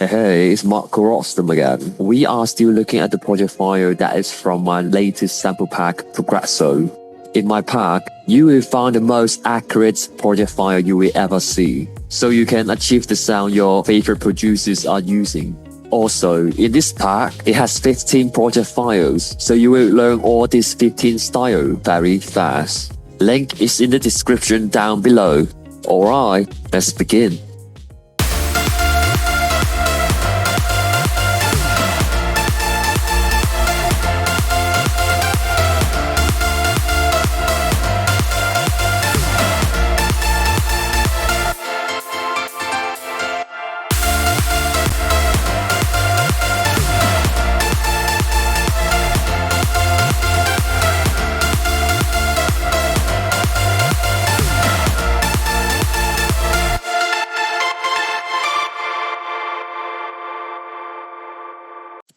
Hey, it's Rostam again. We are still looking at the project file that is from my latest sample pack, Progresso. In my pack, you will find the most accurate project file you will ever see, so you can achieve the sound your favorite producers are using. Also, in this pack, it has 15 project files, so you will learn all these 15 styles very fast. Link is in the description down below. Alright, let's begin.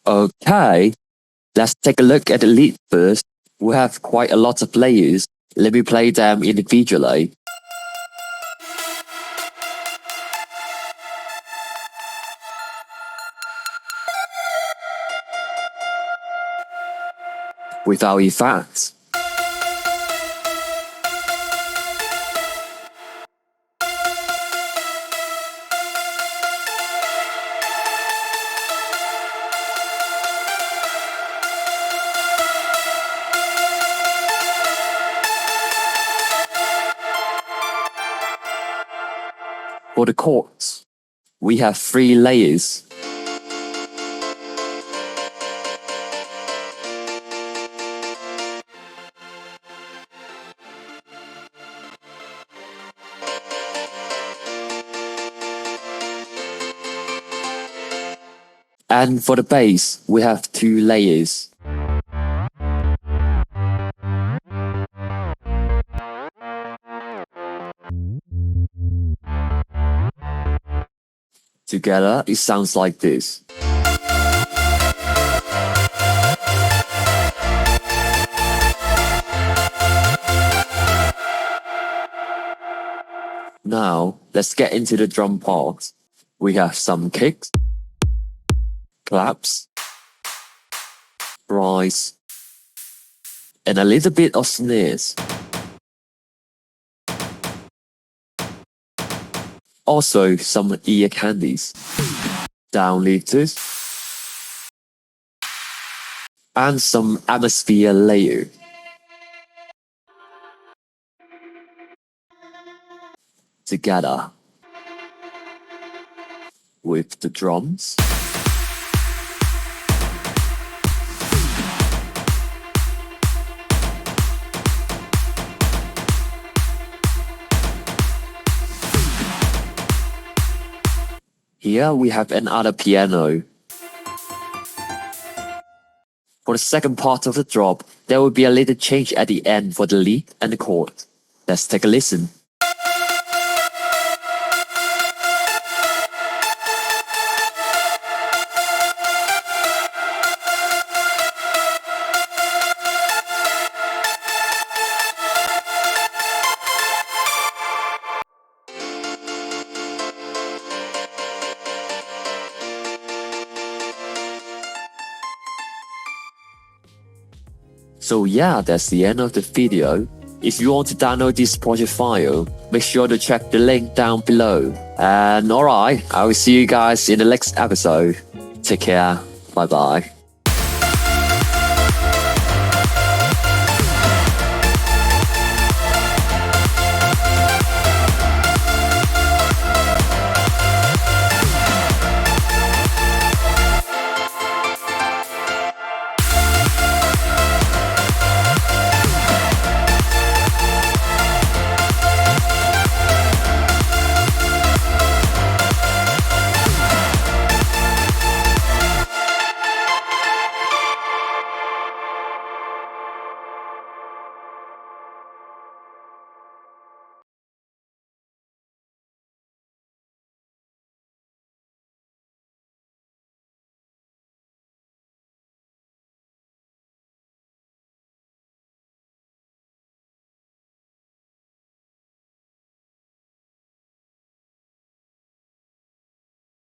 Okay, let's take a look at the lead first. We have quite a lot of layers. Let me play them individually. Without effects. For the chords, we have 3 layers. And for the bass, we have 2 layers. Together, it sounds like this. Now, let's get into the drum part. We have some kicks, claps, rise, and a little bit of snares. Also, some ear candies, downlifters, and some atmosphere layer. Together with the drums. Here we have another piano. For the second part of the drop, there will be a little change at the end for the lead and the chord. Let's take a listen. So yeah, that's the end of the video. If you want to download this project file, make sure to check the link down below. And alright, I will see you guys in the next episode. Take care. Bye bye.